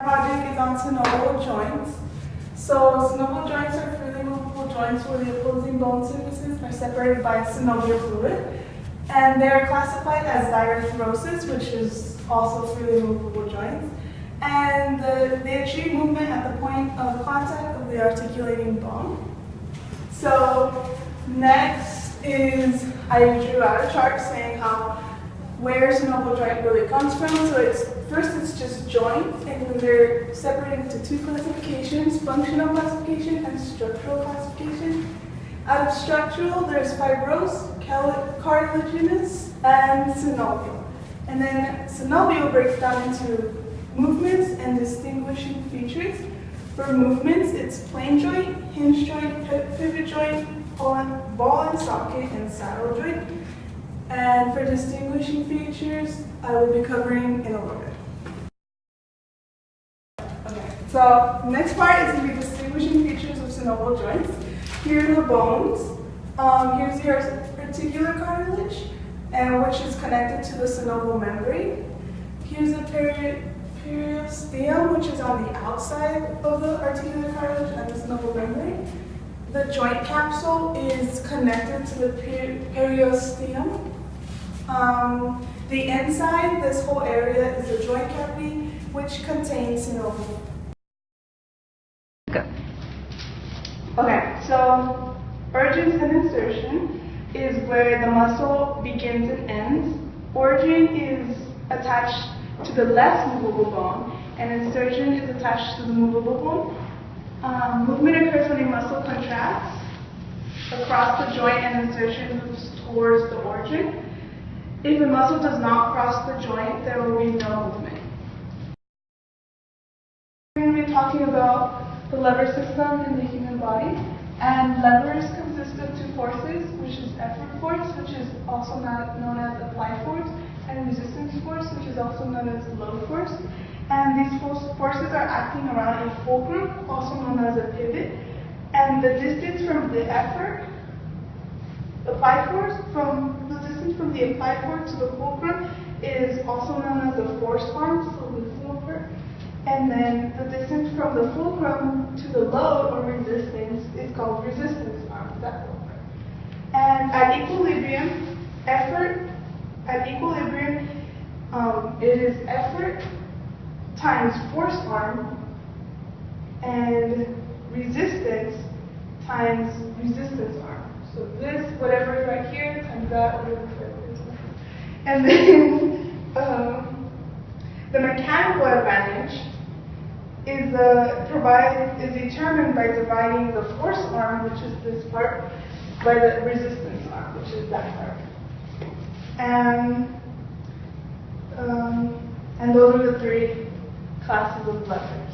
Project is on synovial joints. So synovial joints are freely movable joints where the opposing bone surfaces are separated by synovial fluid. And they're classified as diarthrosis, which is also freely movable joints. And they achieve movement at the point of contact of the articulating bone. So next is, I drew out a chart saying where synovial joint really comes from. So first it's just joints, and then they're separated into two classifications: functional classification and structural classification. Out of structural, there's fibrous, cartilaginous, and synovial. And then synovial breaks down into movements and distinguishing features. For movements, it's plane joint, hinge joint, pivot joint, ball and socket, and saddle joint. And for distinguishing features, I will be covering in a little bit. Okay, so next part is going to be distinguishing features of synovial joints. Here are the bones. Here's the articular cartilage, which is connected to the synovial membrane. Here's the periosteum, which is on the outside of the articular cartilage and the synovial membrane. The joint capsule is connected to the periosteum. The inside, this whole area, is the joint cavity, which contains synovial. Okay, so origins and insertion is where the muscle begins and ends. Origin is attached to the less movable bone, and insertion is attached to the movable bone. Movement occurs when a muscle contracts across the joint and insertion moves towards the origin. If the muscle does not cross the joint, there will be no movement. We're going to be talking about the lever system in the human body. And levers consist of two forces, which is effort force, which is also known as applied force, and resistance force, which is also known as load force. And these forces are acting around a fulcrum, also known as a pivot. And the distance from the effort, applied force, from the applied force to the fulcrum is also known as the force arm, so this little part. And then the distance from the fulcrum to the load or resistance is called resistance arm, that little part. And at equilibrium, it is effort times force arm and resistance times resistance arm. So this, whatever is right here, times that, whatever is right here. And then the mechanical advantage is determined by dividing the force arm, which is this part, by the resistance arm, which is that part. And those are the three classes of levers.